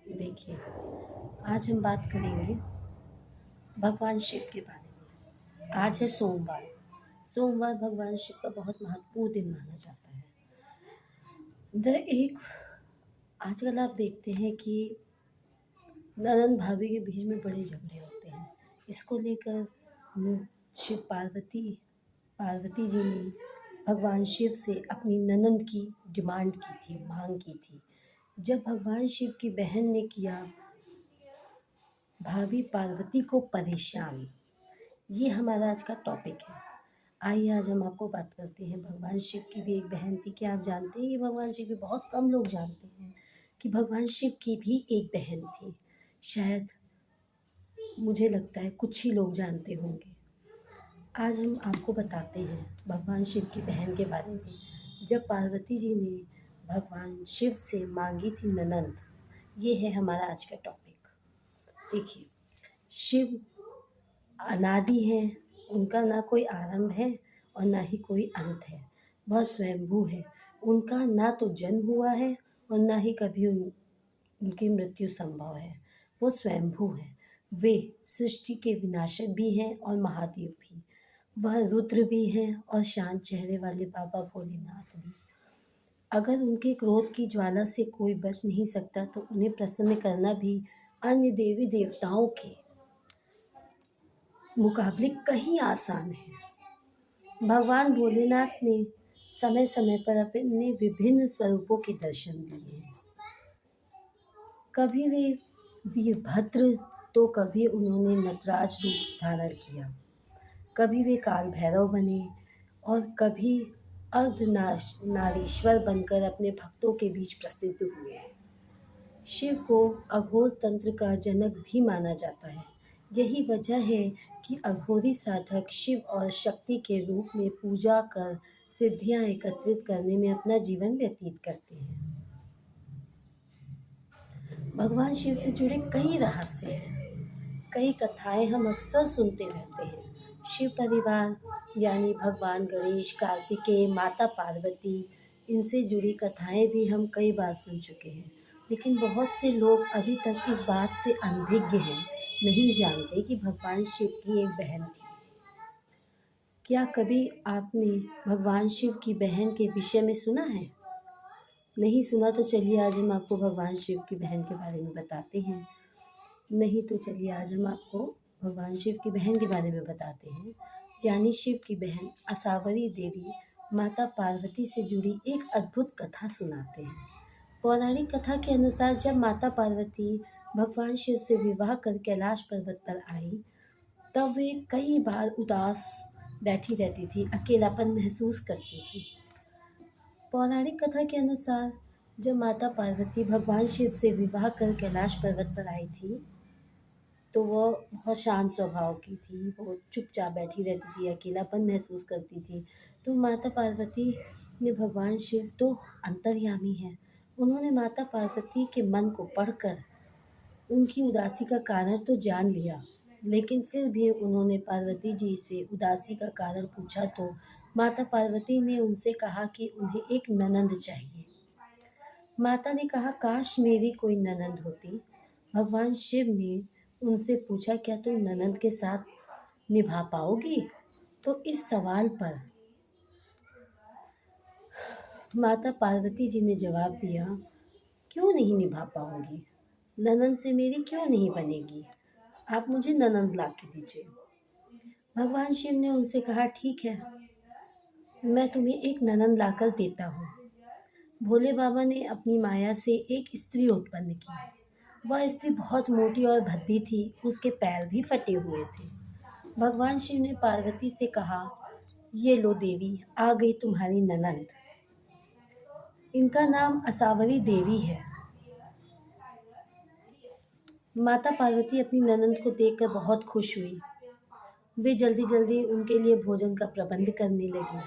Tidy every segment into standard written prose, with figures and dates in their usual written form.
देखिए, आज हम बात करेंगे भगवान शिव के बारे में। आज है सोमवार। सोमवार भगवान शिव का बहुत महत्वपूर्ण दिन माना जाता है। द एक आजकल आप देखते हैं कि ननंद भाभी के बीच में बड़े झगड़े होते हैं। इसको लेकर शिव पार्वती जी ने भगवान शिव से अपनी ननंद की डिमांड की थी, मांग की थी। जब भगवान शिव की बहन ने किया भाभी पार्वती को परेशान, ये हमारा आज का टॉपिक है। आइए आज हम आपको बात करते हैं। भगवान शिव की भी एक बहन थी। क्या आप जानते हैं? ये भगवान शिव की बहुत कम लोग जानते हैं कि भगवान शिव की भी एक बहन थी। शायद मुझे लगता है कुछ ही लोग जानते होंगे। आज हम आपको बताते हैं भगवान शिव की बहन के बारे में। जब पार्वती जी ने भगवान शिव से मांगी थी ननंद, ये है हमारा आज का टॉपिक। देखिए, शिव अनादि हैं, उनका ना कोई आरंभ है और ना ही कोई अंत है। वह स्वयंभू है। उनका ना तो जन्म हुआ है और ना ही कभी उनकी मृत्यु संभव है। वो स्वयंभू है। वे सृष्टि के विनाशक भी हैं और महादेव भी। वह रुद्र भी हैं और शांत चेहरे वाले बाबा भोलेनाथ भी। अगर उनके क्रोध की ज्वाला से कोई बच नहीं सकता तो उन्हें प्रसन्न करना भी अन्य देवी देवताओं के मुकाबले कहीं आसान है। भगवान भोलेनाथ ने समय समय पर अपने विभिन्न स्वरूपों के दर्शन दिए हैं। कभी वे वीरभद्र तो कभी उन्होंने नटराज रूप धारण किया, कभी वे काल भैरव बने और कभी अर्धनारीश्वर बनकर अपने भक्तों के बीच प्रसिद्ध हुए। शिव को अघोर तंत्र का जनक भी माना जाता है। यही वजह है कि अघोरी साधक शिव और शक्ति के रूप में पूजा कर सिद्धियां एकत्रित करने में अपना जीवन व्यतीत करते हैं। भगवान शिव से जुड़े कई रहस्य हैं, कई कथाएं हम अक्सर सुनते रहते हैं। शिव परिवार यानी भगवान गणेश, कार्तिकेय, माता पार्वती, इनसे जुड़ी कथाएं भी हम कई बार सुन चुके हैं। लेकिन बहुत से लोग अभी तक इस बात से अनभिज्ञ हैं, नहीं जानते कि भगवान शिव की एक बहन थी। क्या कभी आपने भगवान शिव की बहन के विषय में सुना है? नहीं सुना तो चलिए आज हम आपको भगवान शिव की बहन के बारे में बताते हैं। नहीं तो चलिए आज हम आपको भगवान शिव की बहन के बारे में बताते हैं। यानी शिव की बहन असावरी देवी माता पार्वती से जुड़ी एक अद्भुत कथा सुनाते हैं। पौराणिक कथा के अनुसार जब माता पार्वती भगवान शिव से विवाह कर कैलाश पर्वत पर आई, तब वे कई बार उदास बैठी रहती थी, अकेलापन महसूस करती थी। पौराणिक कथा के अनुसार जब माता पार्वती भगवान शिव से विवाह कर कैलाश पर्वत पर आई थी, तो वह बहुत शांत स्वभाव की थी। वो चुपचाप बैठी रहती थी, अकेलापन महसूस करती थी। तो माता पार्वती ने भगवान शिव तो अंतर्यामी हैं, उन्होंने माता पार्वती के मन को पढ़कर उनकी उदासी का कारण तो जान लिया, लेकिन फिर भी उन्होंने पार्वती जी से उदासी का कारण पूछा तो माता पार्वती ने उनसे कहा कि उन्हें एक ननंद चाहिए। माता ने कहा, काश मेरी कोई ननंद होती। भगवान शिव ने उनसे पूछा, क्या तुम ननंद के साथ निभा पाओगी? तो इस सवाल पर माता पार्वती जी ने जवाब दिया, क्यों नहीं निभा पाऊंगी? ननंद से मेरी क्यों नहीं बनेगी? आप मुझे ननंद ला के दीजिए। भगवान शिव ने उनसे कहा, ठीक है, मैं तुम्हें एक ननंद लाकर देता हूँ। भोले बाबा ने अपनी माया से एक स्त्री उत्पन्न की। वह स्त्री बहुत मोटी और भद्दी थी, उसके पैर भी फटे हुए थे। भगवान शिव ने पार्वती से कहा, ये लो देवी, आ गई तुम्हारी ननंद। इनका नाम असावरी देवी है। माता पार्वती अपनी ननंद को देखकर बहुत खुश हुई। वे जल्दी जल्दी उनके लिए भोजन का प्रबंध करने लगी।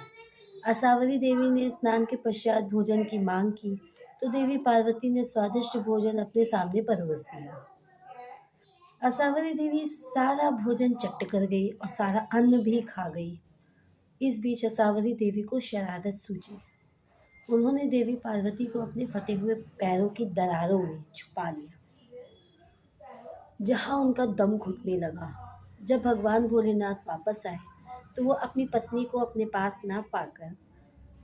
असावरी देवी ने स्नान के पश्चात भोजन की मांग की तो देवी पार्वती ने स्वादिष्ट भोजन अपने सामने परोस दिया। असावरी देवी सारा भोजन चट कर गई और सारा अन्न भी खा गई। इस बीच असावरी देवी को शरारत सूझी। उन्होंने देवी पार्वती को अपने फटे हुए पैरों की दरारों में छुपा लिया, जहाँ उनका दम घुटने लगा। जब भगवान भोलेनाथ वापस आए तो वो अपनी पत्नी को अपने पास ना पाकर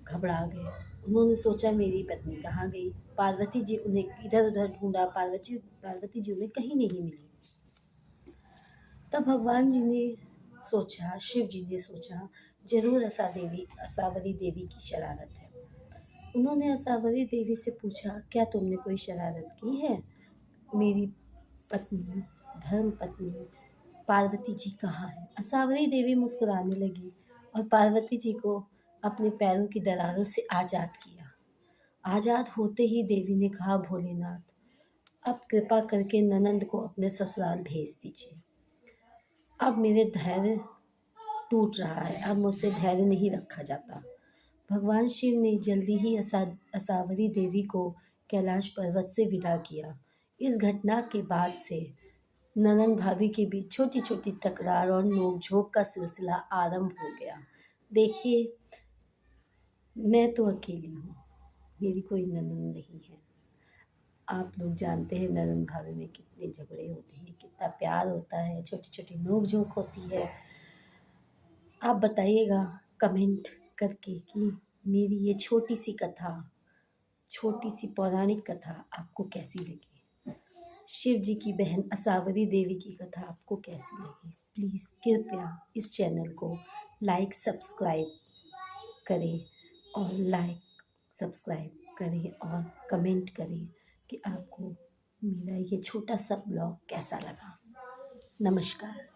घबरा गए। उन्होंने सोचा मेरी पत्नी कहाँ गई। पार्वती जी उन्हें इधर उधर ढूंढा, पार्वती जी उन्हें कहीं नहीं मिली। तब भगवान जी ने सोचा, शिव जी ने सोचा, जरूर असावरी देवी की शरारत है। उन्होंने असावरी देवी से पूछा, क्या तुमने कोई शरारत की है? मेरी पत्नी, धर्म पत्नी पार्वती जी कहाँ है? असावरी देवी मुस्कुराने लगी और पार्वती जी को अपने पैरों की दरारों से आज़ाद किया। आज़ाद होते ही देवी ने कहा, भोलेनाथ, अब कृपा करके ननंद को अपने ससुराल भेज दीजिए। अब मेरे धैर्य टूट रहा है, अब मुझसे धैर्य नहीं रखा जाता। भगवान शिव ने जल्दी ही असावरी देवी को कैलाश पर्वत से विदा किया। इस घटना के बाद से ननंद भाभी के बीच छोटी छोटी तकरार और नोकझोंक का सिलसिला आरंभ हो गया। देखिए, मैं तो अकेली हूँ, मेरी कोई ननंद नहीं है। आप लोग जानते हैं ननंद भाभी में कितने झगड़े होते हैं, कितना प्यार होता है, छोटी छोटी नोक-झोंक होती है। आप बताइएगा कमेंट करके कि मेरी ये छोटी सी कथा, छोटी सी पौराणिक कथा आपको कैसी लगी। शिव जी की बहन असावरी देवी की कथा आपको कैसी लगी। प्लीज़ कृपया इस चैनल को सब्सक्राइब करें सब्सक्राइब करें और कमेंट करें कि आपको मेरा ये छोटा सा ब्लॉग कैसा लगा। नमस्कार।